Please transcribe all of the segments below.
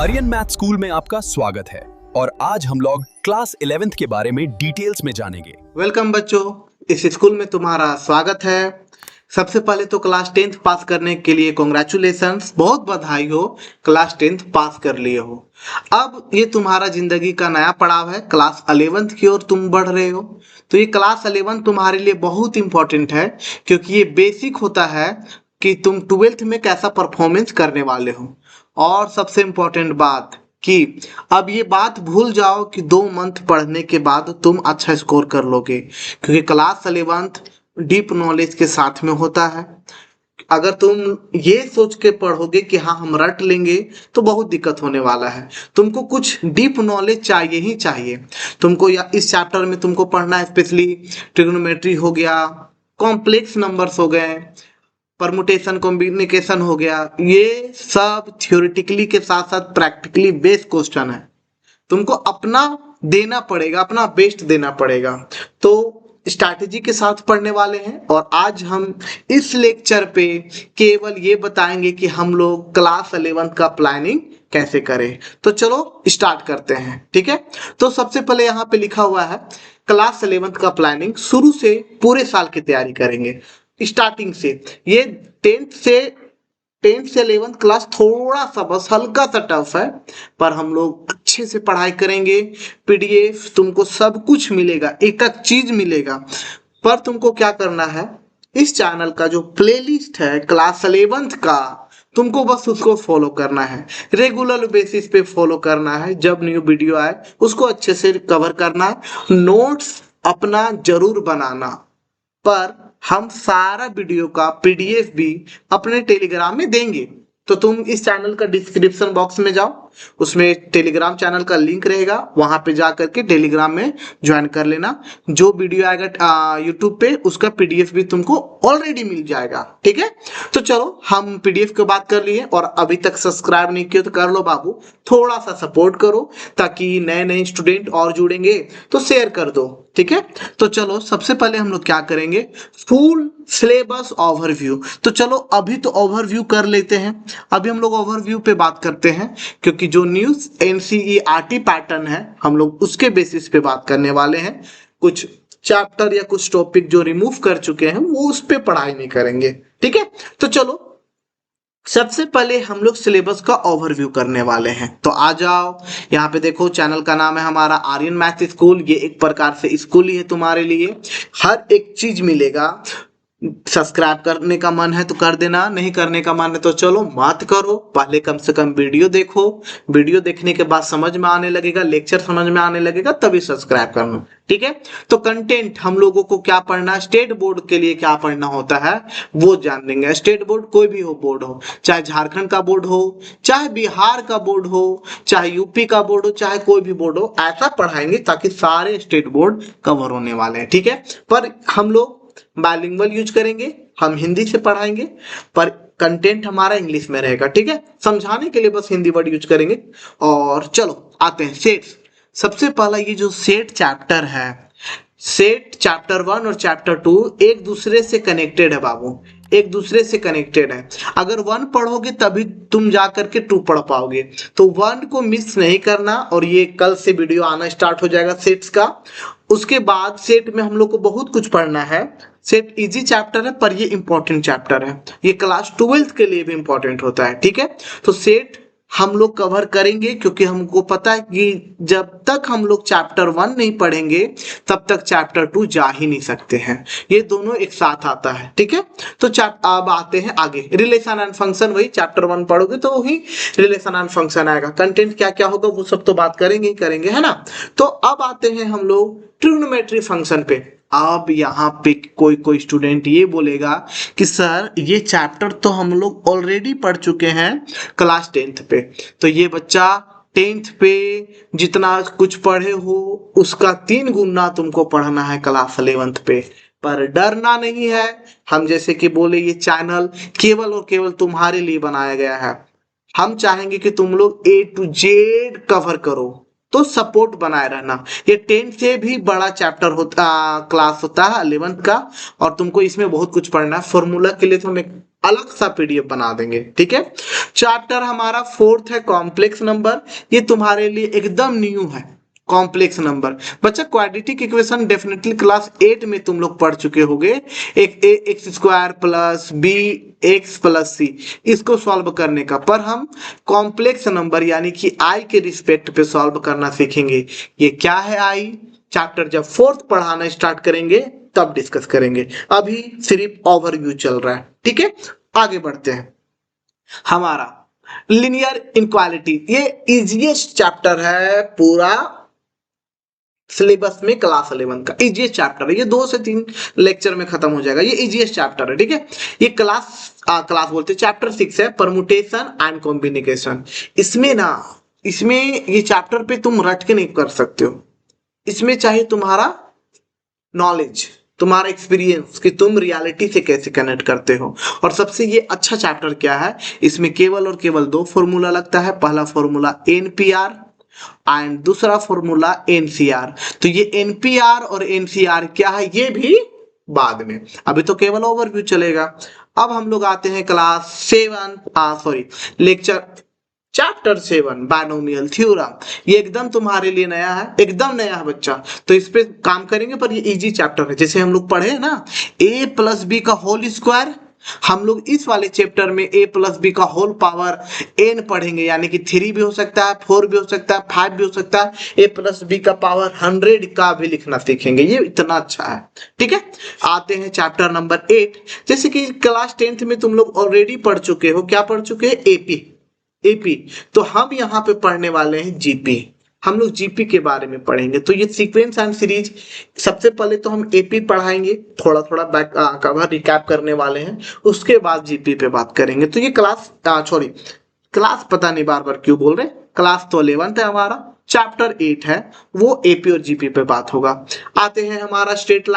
Aryan math school में आपका स्वागत है और आज हम लोग क्लास 11th के बारे में डिटेल्स में जानेंगे। वेलकम बच्चों, इस स्कूल में तुम्हारा स्वागत है। सबसे पहले तो क्लास 10th पास करने के लिए कॉन्ग्रेचुलेशंस, बहुत बधाई हो, क्लास 10th पास कर लिए हो। अब ये तुम्हारा जिंदगी का नया पड़ाव है, क्लास 11th की ओर तुम बढ़ रहे हो। तो ये क्लास 11 तुम्हारे लिए बहुत इंपॉर्टेंट है, क्योंकि ये बेसिक होता है कि तुम 12th में कैसा परफॉर्मेंस करने वाले हो। और सबसे इम्पोर्टेंट बात कि अब ये बात भूल जाओ कि 2 मंथ पढ़ने के बाद तुम अच्छा स्कोर कर लोगे, क्योंकि क्लास 11th डीप नॉलेज के साथ में होता है। अगर तुम ये सोच के पढ़ोगे कि हाँ हम रट लेंगे तो बहुत दिक्कत होने वाला है। तुमको कुछ डीप नॉलेज चाहिए ही चाहिए। तुमको या इस चैप्टर में तुमको पढ़ना है, स्पेशली ट्रिग्नोमेट्री हो गया, कॉम्प्लेक्स नंबर्स हो गए, परमुटेशन कॉम्बिनेशन हो गया। ये सब थ्योरेटिकली के साथ साथ प्रैक्टिकली बेस्ड क्वेश्चन है। तुमको अपना देना पड़ेगा, अपना बेस्ट देना पड़ेगा। तो स्ट्रैटेजी के साथ पढ़ने वाले हैं और आज हम इस लेक्चर पे केवल ये बताएंगे कि हम लोग क्लास 11th का प्लानिंग कैसे करें। तो चलो स्टार्ट करते हैं, ठीक है। तो सबसे पहले यहाँ पे लिखा हुआ है क्लास 11th का प्लानिंग। शुरू से पूरे साल की तैयारी करेंगे, स्टार्टिंग से। ये 10th से 11th क्लास थोड़ा सा बस हल्का सा टफ है, पर हम लोग अच्छे से पढ़ाई करेंगे। पीडीएफ तुमको सब कुछ मिलेगा, एक एक चीज मिलेगा। पर तुमको क्या करना है, इस चैनल का जो प्लेलिस्ट है क्लास 11th का, तुमको बस उसको फॉलो करना है, रेगुलर बेसिस पे फॉलो करना है। जब न्यू वीडियो आए उसको अच्छे से कवर करना है। नोट्स अपना जरूर बनाना, पर हम सारा वीडियो का पीडीएफ भी अपने टेलीग्राम में देंगे। तो तुम इस चैनल का डिस्क्रिप्शन बॉक्स में जाओ, उसमें टेलीग्राम चैनल का लिंक रहेगा, वहां पे जा करके टेलीग्राम में ज्वाइन कर लेना। जो वीडियो आएगा यूट्यूब पे उसका पीडीएफ भी तुमको ऑलरेडी मिल जाएगा, ठीक है। तो चलो हम पीडीएफ की बात कर लिए, और अभी तक सब्सक्राइब नहीं किया तो कर लो बाबू, थोड़ा सा सपोर्ट करो ताकि नए नए स्टूडेंट और जुड़ेंगे तो शेयर कर दो, ठीक है। तो चलो सबसे पहले हम लोग क्या करेंगे, फुल सिलेबस ओवरव्यू। तो चलो अभी तो ओवरव्यू कर लेते हैं। अभी हम लोग ओवरव्यू पे बात करते हैं, क्योंकि जो न्यूज एनसीईआरटी पैटर्न है हम लोग उसके बेसिस पे बात करने वाले हैं। कुछ चैप्टर या कुछ टॉपिक जो रिमूव कर चुके हैं वो उस पे पढ़ाई नहीं करेंगे, ठीक है। तो चलो सबसे पहले हम लोग सिलेबस का ओवरव्यू करने वाले हैं। तो आ जाओ, यहाँ पे देखो चैनल का नाम है हमारा आर्यन मैथ स्कूल। ये एक प्रकार से स्कूल ही है तुम्हारे लिए, हर एक चीज मिलेगा। सब्सक्राइब करने का मन है तो कर देना, नहीं करने का मन है तो चलो मत करो। पहले कम से कम वीडियो देखो, वीडियो देखने के बाद समझ में आने लगेगा, लेक्चर समझ में आने लगेगा, तभी सब्सक्राइब करना, ठीक है। तो कंटेंट हम लोगों को क्या पढ़ना है, स्टेट बोर्ड के लिए क्या पढ़ना होता है वो जान लेंगे। स्टेट बोर्ड कोई भी हो, बोर्ड हो, चाहे झारखंड का बोर्ड हो, चाहे बिहार का बोर्ड हो, चाहे यूपी का बोर्ड हो, चाहे कोई भी बोर्ड हो, ऐसा पढ़ाएंगे ताकि सारे स्टेट बोर्ड कवर होने वाले हैं, ठीक है। पर हम लोग बाइलिंगुअल यूज करेंगे, हम हिंदी से पढ़ाएंगे, पर कंटेंट हमारा इंग्लिश में रहेगा, ठीक है। समझाने के लिए बस हिंदी वर्ड यूज करेंगे। और चलो आते हैं सेट्स। सबसे पहला ये जो सेट चैप्टर है, सेट चैप्टर 1 और चैप्टर 2 एक दूसरे से कनेक्टेड है बाबू, एक दूसरे से कनेक्टेड है। अगर 1 पढ़ोगे तभी तुम जा करके 2 पढ़ पाओगे, तो 1 को मिस नहीं करना। और ये कल से वीडियो आना स्टार्ट हो जाएगा सेट्स का। उसके बाद सेट में हम लोग को बहुत कुछ पढ़ना है। सेट इजी चैप्टर है, पर ये इंपॉर्टेंट चैप्टर है, ये क्लास 12th के लिए भी इंपॉर्टेंट होता है, ठीक है। तो सेट हम लोग कवर करेंगे, क्योंकि हमको पता है कि जब तक हम लोग चैप्टर 1 नहीं पढ़ेंगे तब तक चैप्टर 2 जा ही नहीं सकते हैं। ये दोनों एक साथ आता है, ठीक है। तो अब आते हैं आगे, रिलेशन एंड फंक्शन। वही चैप्टर 1 पढ़ोगे तो वही रिलेशन एंड फंक्शन आएगा। कंटेंट क्या क्या होगा वो सब तो बात करेंगे ही करेंगे, है ना। तो अब आते हैं हम लोग ट्रिग्नोमेट्री फंक्शन पे। अब यहाँ पे कोई कोई स्टूडेंट ये बोलेगा कि सर ये चैप्टर तो हम लोग ऑलरेडी पढ़ चुके हैं क्लास 10th पे। तो ये बच्चा 10th पे जितना कुछ पढ़े हो उसका 3 गुना तुमको पढ़ना है क्लास 11th पे। पर डरना नहीं है, हम जैसे कि बोले ये चैनल केवल और केवल तुम्हारे लिए बनाया गया है। हम चाहेंगे कि तुम लोग A to Z कवर करो, तो सपोर्ट बनाए रहना। ये 10 से भी बड़ा चैप्टर होता क्लास होता है 11th का, और तुमको इसमें बहुत कुछ पढ़ना है। फॉर्मूला के लिए तो मैं अलग सा पीडीएफ बना देंगे। ठीक है, चैप्टर हमारा 4th है कॉम्प्लेक्स नंबर। ये तुम्हारे लिए एकदम न्यू है कॉम्प्लेक्स नंबर। बच्चा क्वाड्रेटिक इक्वेशन डेफिनेटली क्लास 8 में तुम लोग पढ़ चुके होगे। एक a x square plus b x plus c, इसको सॉल्व करने का, पर हम कॉम्प्लेक्स नंबर यानी कि आई के रिस्पेक्ट पे सॉल्व करना सीखेंगे। ये क्या है आई, चैप्टर जब 4th पढ़ाना स्टार्ट करेंगे तब डिस्कस करेंगे, अभी सिर्फ ओवरव्यू चल रहा है। ठीक है, आगे बढ़ते हैं। हमारा लिनियर इनक्वालिटी, ये इजीएस्ट चैप्टर है पूरा सिलेबस में, क्लास 11 का इजीएस्ट चैप्टर है। ये 2 से 3 लेक्चर में खत्म हो जाएगा, ये इजीएस्ट चैप्टर है। ठीक है, ये क्लास बोलते चैप्टर 6 है परमुटेशन एंड कॉम्बिनेशन। इसमें ये चैप्टर पे तुम रट के नहीं कर सकते हो, इसमें चाहिए तुम्हारा नॉलेज, तुम्हारा एक्सपीरियंस कि तुम रियलिटी से कैसे कनेक्ट करते हो। और सबसे ये अच्छा चैप्टर क्या है, इसमें केवल और केवल 2 फॉर्मूला लगता है। पहला फॉर्मूला एनपीआर एंड दूसरा फॉर्मूला एनसीआर। तो ये एनपीआर और एनसीआर क्या है ये भी बाद में, अभी तो केवल ओवरव्यू चलेगा। अब हम लोग आते हैं class 7 lecture chapter 7 binomial theorem. ये एकदम तुम्हारे लिए नया है, एकदम नया है बच्चा, तो इस पे काम करेंगे। पर ये इजी चैप्टर है, जैसे हम लोग पढ़े ना a प्लस बी का होल स्क्वायर, हम लोग इस वाले चैप्टर में a प्लस बी का होल पावर n पढ़ेंगे, यानी कि 3 भी हो सकता है, 4 भी हो सकता है, 5 भी हो सकता है। a प्लस बी का पावर 100 का भी लिखना सीखेंगे, ये इतना अच्छा है। ठीक है, आते हैं चैप्टर नंबर 8। जैसे कि क्लास 10th में तुम लोग ऑलरेडी पढ़ चुके हो, क्या पढ़ चुके हैं, एपी। तो हम यहाँ पे पढ़ने वाले हैं जीपी, हम लोग जीपी के बारे में पढ़ेंगे। तो ये सीक्वेंस एंड सीरीज, सबसे पहले तो हम एपी पढ़ाएंगे, थोड़ा थोड़ा बैक कवर रिकैप करने वाले हैं, उसके बाद जीपी पे बात करेंगे। तो ये क्लास पता नहीं बार बार क्यों बोल रहे, क्लास तो 11th है हमारा, चैप्टर 8 है, वो एपी और जीपी पे बात होगा। आते हैं हमारा स्ट्रेट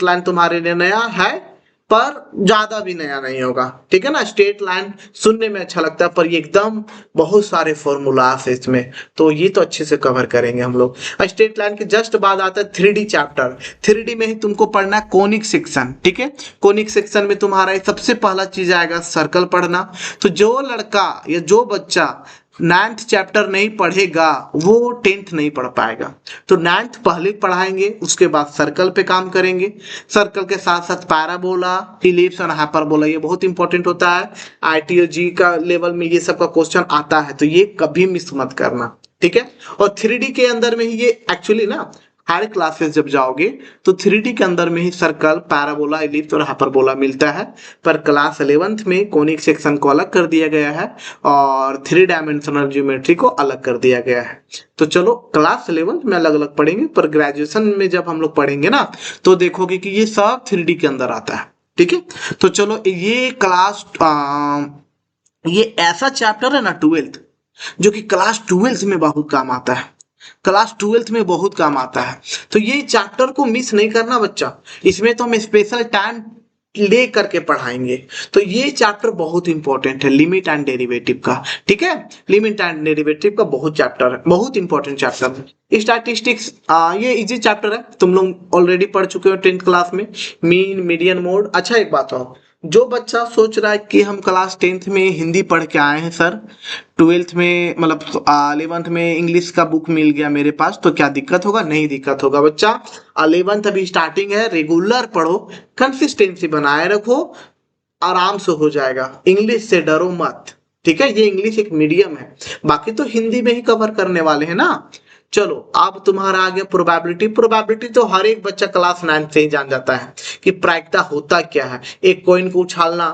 लाइन तुम्हारे लिए नया है पर ज्यादा भी नया नहीं होगा। ठीक है ना, स्ट्रेट लाइन सुनने में अच्छा लगता है पर ये एकदम बहुत सारे फॉर्मूलास है इसमें, तो ये तो अच्छे से कवर करेंगे हम लोग। स्ट्रेट लाइन के जस्ट बाद आता है 3D चैप्टर। 3D में ही तुमको पढ़ना है कोनिक सेक्शन। ठीक है, कोनिक सेक्शन में तुम्हारा सबसे पहला चीज आएगा सर्कल पढ़ना। तो जो लड़का या जो बच्चा 9th चैप्टर नहीं पढ़ेगा वो 10th नहीं पढ़ पाएगा। तो 9th पहले पढ़ाएंगे, उसके बाद सर्कल पे काम करेंगे। सर्कल के साथ साथ पैराबोला, इलिप्स और हाइपरबोला, ये बहुत इंपॉर्टेंट होता है, आईटी और जी का लेवल में ये सब का क्वेश्चन आता है, तो ये कभी मिस मत करना। ठीक है, और 3D के अंदर में ही ये एक्चुअली ना हायर क्लासेस जब जाओगे तो 3D के अंदर में ही सर्कल, पैराबोला, इलिप्स और हाइपरबोला मिलता है, पर क्लास 11th में कोनिक सेक्शन को अलग कर दिया गया है और 3 डायमेंशनल ज्योमेट्री को अलग कर दिया गया है। तो चलो क्लास 11th में अलग अलग पढ़ेंगे, पर ग्रेजुएशन में जब हम लोग पढ़ेंगे ना तो देखोगे कि ये सब 3D के अंदर आता है। ठीक है, तो चलो ये ऐसा चैप्टर है ना 12th, जो कि क्लास 12th में बहुत काम आता है, क्लास 12th में बहुत काम आता है। तो ये चैप्टर को मिस नहीं करना बच्चा, इसमें तो हम स्पेशल टाइम ले करके पढ़ाएंगे। तो ये चैप्टर बहुत इंपॉर्टेंट है, लिमिट एंड डेरिवेटिव का। ठीक है, लिमिट एंड डेरिवेटिव का बहुत चैप्टर है, बहुत इंपॉर्टेंट चैप्टर है। स्टैटिस्टिक्स ये इजी चैप्टर है, तुम लोग ऑलरेडी पढ़ चुके हो 10th क्लास में, मीन मीडियन मोड। अच्छा एक बात हो, जो बच्चा सोच रहा है कि हम क्लास 10th में हिंदी पढ़ के आए हैं सर, 12th में मतलब 11th में इंग्लिश का बुक मिल गया मेरे पास, तो क्या दिक्कत होगा, नहीं दिक्कत होगा बच्चा। 11th अभी स्टार्टिंग है, रेगुलर पढ़ो, कंसिस्टेंसी बनाए रखो, आराम से हो जाएगा। इंग्लिश से डरो मत, ठीक है, ये इंग्लिश एक मीडियम है, बाकी तो हिंदी में ही कवर करने वाले हैं ना। चलो अब तुम्हारा आ गया प्रोबेबिलिटी तो हर एक बच्चा क्लास 9 से ही जान जाता है कि प्रायिकता होता क्या है। एक कॉइन को उछालना,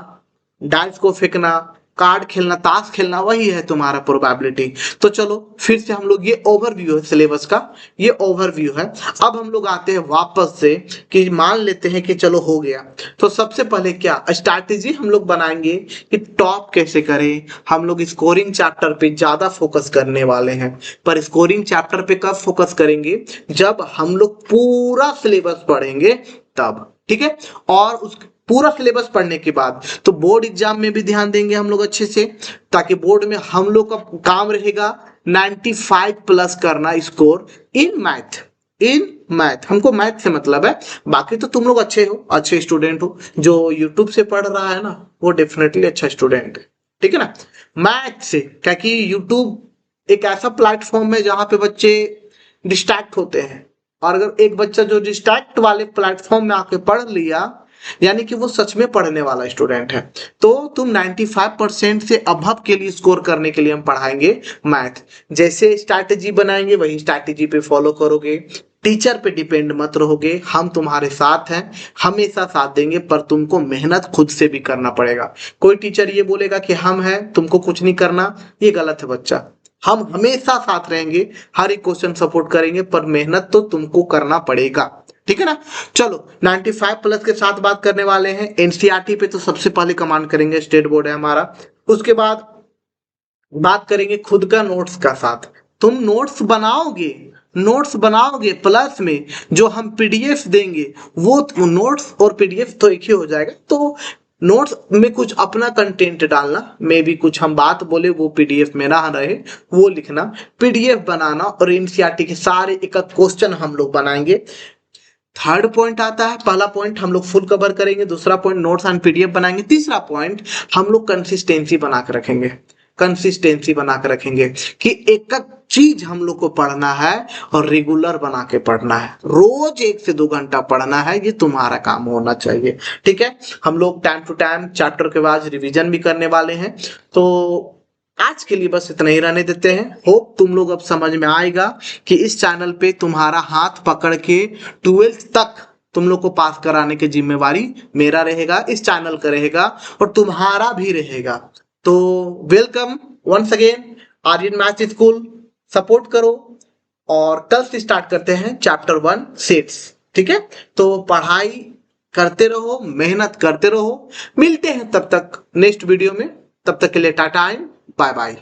डाइस को फेंकना, कार्ड खेलना, ताश खेलना, वही है तुम्हारा प्रोबेबिलिटी। तो चलो फिर से हम लोग, ये ओवरव्यू है सिलेबस का, ये ओवरव्यू है। अब हम लोग आते हैं वापस से कि मान लेते हैं कि चलो हो गया, तो सबसे पहले क्या स्ट्रैटेजी हम लोग बनाएंगे कि टॉप कैसे करें। हम लोग स्कोरिंग चैप्टर पे ज्यादा फोकस करने वाले हैं, पर स्कोरिंग चैप्टर पे कब फोकस करेंगे, जब हम लोग पूरा सिलेबस पढ़ेंगे तब। ठीक है, और उस पूरा सिलेबस पढ़ने के बाद तो बोर्ड एग्जाम में भी ध्यान देंगे हम लोग अच्छे से, ताकि बोर्ड में हम लोग का काम रहेगा 95 प्लस करना score in math. In math. हमको मैथ से मतलब है, बाकी तो तुम लोग अच्छे हो, अच्छे स्टूडेंट हो। जो यूट्यूब से पढ़ रहा है ना वो डेफिनेटली अच्छा स्टूडेंट है, ठीक है ना। मैथ से, क्योंकि यूट्यूब एक ऐसा प्लेटफॉर्म है जहां पे बच्चे डिस्ट्रैक्ट होते हैं, और अगर एक बच्चा जो डिस्ट्रैक्ट वाले प्लेटफॉर्म में आके पढ़ लिया, यानी कि वो सच में पढ़ने वाला स्टूडेंट है। तो तुम 95% से अबव के लिए स्कोर करने के लिए हम पढ़ाएंगे मैथ। जैसे स्ट्रैटेजी बनाएंगे वही स्ट्रैटेजी पे फॉलो करोगे, टीचर पे डिपेंड मत रहोगे, हम तुम्हारे साथ हैं, हमेशा साथ देंगे, पर तुमको मेहनत खुद से भी करना पड़ेगा। कोई टीचर ये बोलेगा कि हम हैं तुमको कुछ नहीं करना, ये गलत है बच्चा। हम हमेशा साथ रहेंगे, हर एक क्वेश्चन सपोर्ट करेंगे, पर मेहनत तो तुमको करना पड़ेगा, ठीक है ना। चलो 95 प्लस के साथ बात करने वाले हैं। एनसीईआरटी पे तो सबसे पहले कमांड करेंगे, स्टेट बोर्ड है हमारा। उसके बाद बात करेंगे खुद का नोट्स का साथ। तुम नोट्स बनाओगे प्लस में जो हम पीडीएफ देंगे, वो नोट्स और पीडीएफ तो एक ही हो जाएगा। तो नोट्स में कुछ अपना कंटेंट डालना, मे भी कुछ हम बात बोले वो पीडीएफ में ना रहे, वो लिखना, पीडीएफ बनाना, और एनसीईआरटी के सारे एक क्वेश्चन हम लोग बनाएंगे। थर्ड पॉइंट आता है, पहला पॉइंट हम लोग फुल कवर करेंगे, दूसरा पॉइंट नोट्स एंड पीडीएफ बनाएंगे, तीसरा पॉइंट हम लोग कंसिस्टेंसी बना कर रखेंगे। कंसिस्टेंसी बना कर रखेंगे कि एक एक चीज हम लोग को पढ़ना है और रेगुलर बना के पढ़ना है, रोज 1 से 2 घंटा पढ़ना है, ये तुम्हारा काम होना चाहिए, ठीक है। हम लोग टाइम टू टाइम चैप्टर के बाद रिवीजन भी करने वाले हैं। तो आज के लिए बस इतना ही रहने देते हैं। होप तुम लोग अब समझ में आएगा कि इस चैनल पे तुम्हारा हाथ पकड़ के 12th तक तुम लोग को पास कराने की जिम्मेवारी मेरा रहेगा, इस चैनल का रहेगा, और तुम्हारा भी रहेगा। तो welcome once again Aryan math school, support करो, और कल से स्टार्ट करते हैं चैप्टर 1 सेट्स, ठीक है। तो पढ़ाई करते रहो, मेहनत करते रहो, मिलते हैं तब तक नेक्स्ट वीडियो में, तब तक के लिए टाटा एंड बाय बाय।